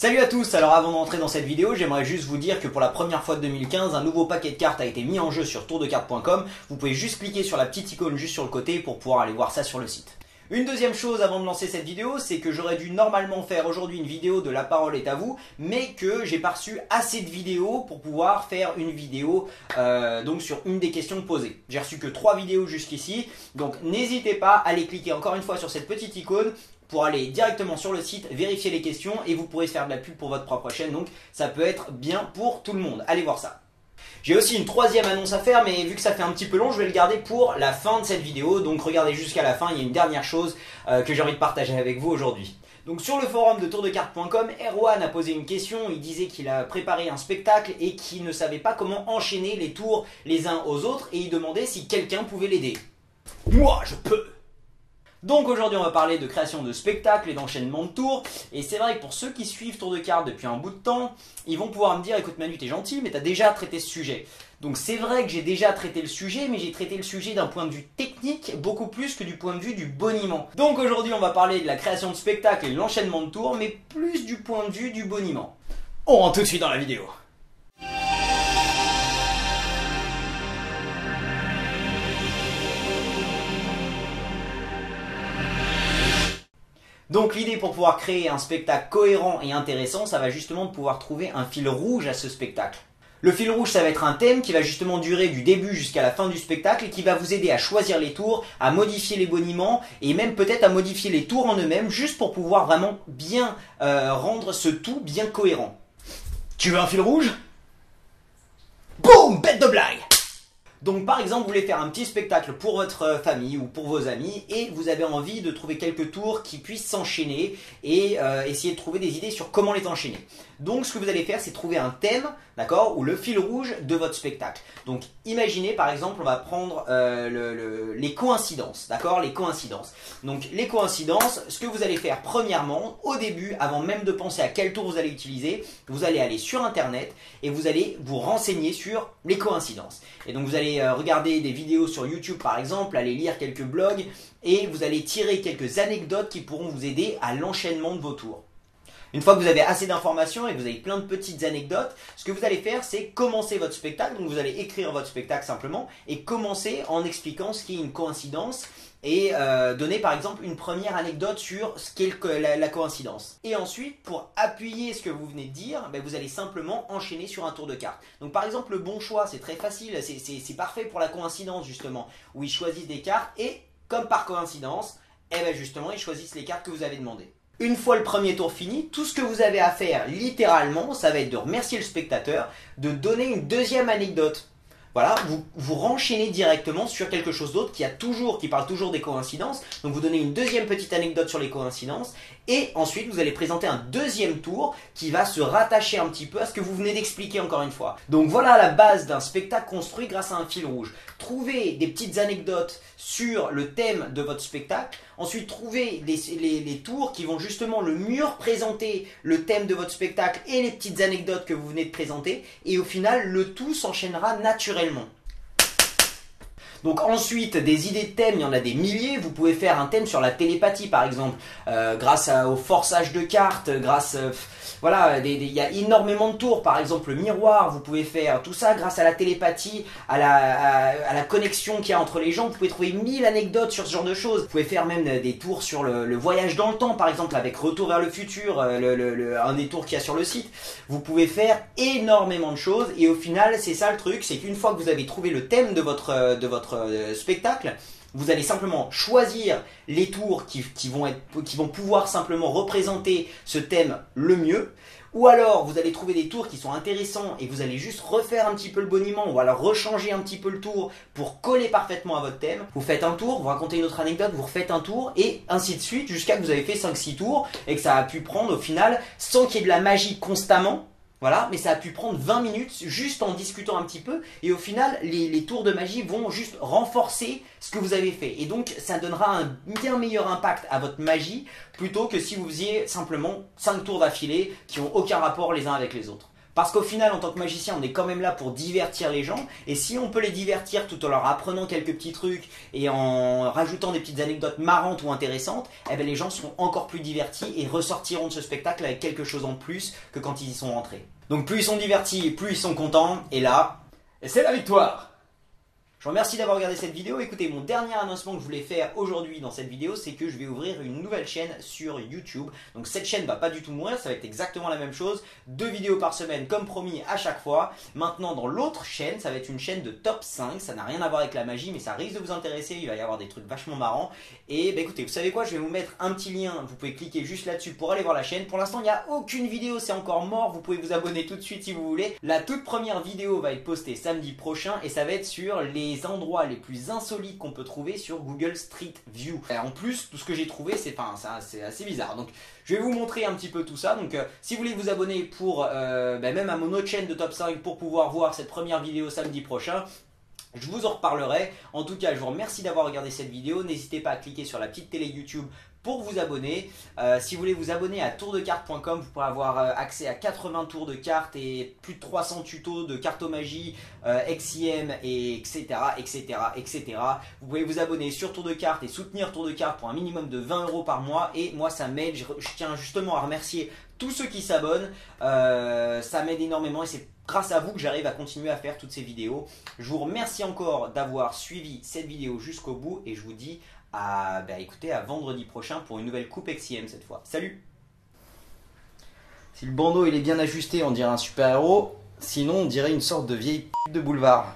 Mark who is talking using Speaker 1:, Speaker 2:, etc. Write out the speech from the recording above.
Speaker 1: Salut à tous, alors avant d'entrer dans cette vidéo, j'aimerais juste vous dire que pour la première fois de 2015, un nouveau paquet de cartes a été mis en jeu sur tourdecartes.com. Vous pouvez juste cliquer sur la petite icône juste sur le côté pour pouvoir aller voir ça sur le site. Une deuxième chose avant de lancer cette vidéo, c'est que j'aurais dû normalement faire aujourd'hui une vidéo de La parole est à vous, mais que j'ai pas reçu assez de vidéos pour pouvoir faire une vidéo donc sur une des questions posées. J'ai reçu que 3 vidéos jusqu'ici, donc n'hésitez pas à aller cliquer encore une fois sur cette petite icône pour aller directement sur le site, vérifier les questions et vous pourrez faire de la pub pour votre propre chaîne, donc ça peut être bien pour tout le monde. Allez voir ça. J'ai aussi une troisième annonce à faire, mais vu que ça fait un petit peu long, je vais le garder pour la fin de cette vidéo. Donc regardez jusqu'à la fin, il y a une dernière chose que j'ai envie de partager avec vous aujourd'hui. Donc sur le forum de tourdecartes.com, Erwan a posé une question. Il disait qu'il a préparé un spectacle et qu'il ne savait pas comment enchaîner les tours les uns aux autres et il demandait si quelqu'un pouvait l'aider. Moi, je peux! Donc aujourd'hui on va parler de création de spectacles et d'enchaînement de tours. Et c'est vrai que pour ceux qui suivent Tour de Cartes depuis un bout de temps, ils vont pouvoir me dire écoute Manu, t'es gentil mais t'as déjà traité ce sujet. Donc c'est vrai que j'ai déjà traité le sujet, mais j'ai traité le sujet d'un point de vue technique beaucoup plus que du point de vue du boniment. Donc aujourd'hui on va parler de la création de spectacles et de l'enchaînement de tours, mais plus du point de vue du boniment. On rentre tout de suite dans la vidéo. Donc l'idée pour pouvoir créer un spectacle cohérent et intéressant, ça va justement de pouvoir trouver un fil rouge à ce spectacle. Le fil rouge, ça va être un thème qui va justement durer du début jusqu'à la fin du spectacle et qui va vous aider à choisir les tours, à modifier les boniments et même peut-être à modifier les tours en eux-mêmes juste pour pouvoir vraiment bien rendre ce tout bien cohérent. Tu veux un fil rouge? Boum! Bête de blague! Donc par exemple, vous voulez faire un petit spectacle pour votre famille ou pour vos amis et vous avez envie de trouver quelques tours qui puissent s'enchaîner et essayer de trouver des idées sur comment les enchaîner. Donc ce que vous allez faire, c'est trouver un thème, d'accord, ou le fil rouge de votre spectacle. Donc imaginez par exemple, on va prendre les coïncidences, d'accord, les coïncidences. Donc les coïncidences, ce que vous allez faire premièrement, au début, avant même de penser à quel tour vous allez utiliser, vous allez aller sur internet et vous allez vous renseigner sur les coïncidences. Et donc vous allez regarder des vidéos sur YouTube par exemple, aller lire quelques blogs et vous allez tirer quelques anecdotes qui pourront vous aider à l'enchaînement de vos tours. Une fois que vous avez assez d'informations et que vous avez plein de petites anecdotes, ce que vous allez faire, c'est commencer votre spectacle. Donc vous allez écrire votre spectacle simplement et commencer en expliquant ce qui est une coïncidence et donner par exemple une première anecdote sur ce qu'est la coïncidence. Et ensuite, pour appuyer ce que vous venez de dire, vous allez simplement enchaîner sur un tour de cartes. Donc par exemple, le bon choix, c'est très facile, c'est parfait pour la coïncidence justement, où ils choisissent des cartes et comme par coïncidence, justement, ils choisissent les cartes que vous avez demandées. Une fois le premier tour fini, tout ce que vous avez à faire littéralement, ça va être de remercier le spectateur, de donner une deuxième anecdote. Voilà, vous renchaînez directement sur quelque chose d'autre qui parle toujours des coïncidences. Donc vous donnez une deuxième petite anecdote sur les coïncidences et ensuite vous allez présenter un deuxième tour qui va se rattacher un petit peu à ce que vous venez d'expliquer encore une fois. Donc voilà la base d'un spectacle construit grâce à un fil rouge. Trouvez des petites anecdotes sur le thème de votre spectacle. Ensuite, trouvez les tours qui vont justement le mieux représenter le thème de votre spectacle et les petites anecdotes que vous venez de présenter. Et au final, le tout s'enchaînera naturellement. Donc ensuite, des idées de thèmes, il y en a des milliers. Vous pouvez faire un thème sur la télépathie par exemple, grâce au forçage de cartes, voilà, il y a énormément de tours, par exemple le miroir, vous pouvez faire tout ça grâce à la télépathie, à la connexion qu'il y a entre les gens. Vous pouvez trouver 1000 anecdotes sur ce genre de choses. Vous pouvez faire même des tours sur le voyage dans le temps, par exemple avec Retour vers le futur, un des tours qu'il y a sur le site. Vous pouvez faire énormément de choses et au final, c'est ça le truc, c'est qu'une fois que vous avez trouvé le thème de votre spectacle, vous allez simplement choisir les tours qui vont pouvoir simplement représenter ce thème le mieux. Ou alors vous allez trouver des tours qui sont intéressants et vous allez juste refaire un petit peu le boniment ou alors rechanger un petit peu le tour pour coller parfaitement à votre thème. Vous faites un tour, vous racontez une autre anecdote, vous refaites un tour et ainsi de suite jusqu'à que vous avez fait 5-6 tours et que ça a pu prendre au final, sans qu'il y ait de la magie constamment, voilà, mais ça a pu prendre 20 minutes juste en discutant un petit peu et au final les tours de magie vont juste renforcer ce que vous avez fait et donc ça donnera un bien meilleur impact à votre magie plutôt que si vous faisiez simplement 5 tours d'affilée qui n'ont aucun rapport les uns avec les autres. Parce qu'au final, en tant que magicien, on est quand même là pour divertir les gens. Et si on peut les divertir tout en leur apprenant quelques petits trucs et en rajoutant des petites anecdotes marrantes ou intéressantes, eh ben les gens seront encore plus divertis et ressortiront de ce spectacle avec quelque chose en plus que quand ils y sont rentrés. Donc plus ils sont divertis, plus ils sont contents. Et là,
Speaker 2: c'est la victoire!
Speaker 1: Je vous remercie d'avoir regardé cette vidéo. Écoutez, mon dernier annoncement que je voulais faire aujourd'hui dans cette vidéo, c'est que je vais ouvrir une nouvelle chaîne sur YouTube. Donc cette chaîne va pas du tout mourir, ça va être exactement la même chose. 2 vidéos par semaine comme promis à chaque fois. Maintenant dans l'autre chaîne, ça va être une chaîne de top 5. Ça n'a rien à voir avec la magie, mais ça risque de vous intéresser. Il va y avoir des trucs vachement marrants. Et bah écoutez, vous savez quoi, je vais vous mettre un petit lien. Vous pouvez cliquer juste là-dessus pour aller voir la chaîne. Pour l'instant, il n'y a aucune vidéo, c'est encore mort. Vous pouvez vous abonner tout de suite si vous voulez. La toute première vidéo va être postée samedi prochain et ça va être sur les endroits les plus insolites qu'on peut trouver sur Google Street View. Et en plus, tout ce que j'ai trouvé, c'est assez bizarre. Donc, je vais vous montrer un petit peu tout ça. Donc, si vous voulez vous abonner pour même à mon autre chaîne de top 5 pour pouvoir voir cette première vidéo samedi prochain, je vous en reparlerai. En tout cas, je vous remercie d'avoir regardé cette vidéo. N'hésitez pas à cliquer sur la petite télé YouTube pour vous abonner. Si vous voulez vous abonner à tourdecarte.com, vous pourrez avoir accès à 80 tours de cartes et plus de 300 tutos de XIM, et etc. Vous pouvez vous abonner sur Tour de Cartes et soutenir Tour de Cartes pour un minimum de 20 € par mois. Et moi, ça m'aide. Je tiens justement à remercier tous ceux qui s'abonnent. Ça m'aide énormément et c'est grâce à vous que j'arrive à continuer à faire toutes ces vidéos. Je vous remercie encore d'avoir suivi cette vidéo jusqu'au bout et je vous dis écoutez, à vendredi prochain pour une nouvelle coupe XIM cette fois. Salut! Si le bandeau il est bien ajusté, on dirait un super héros. Sinon, on dirait une sorte de vieille p*** de boulevard.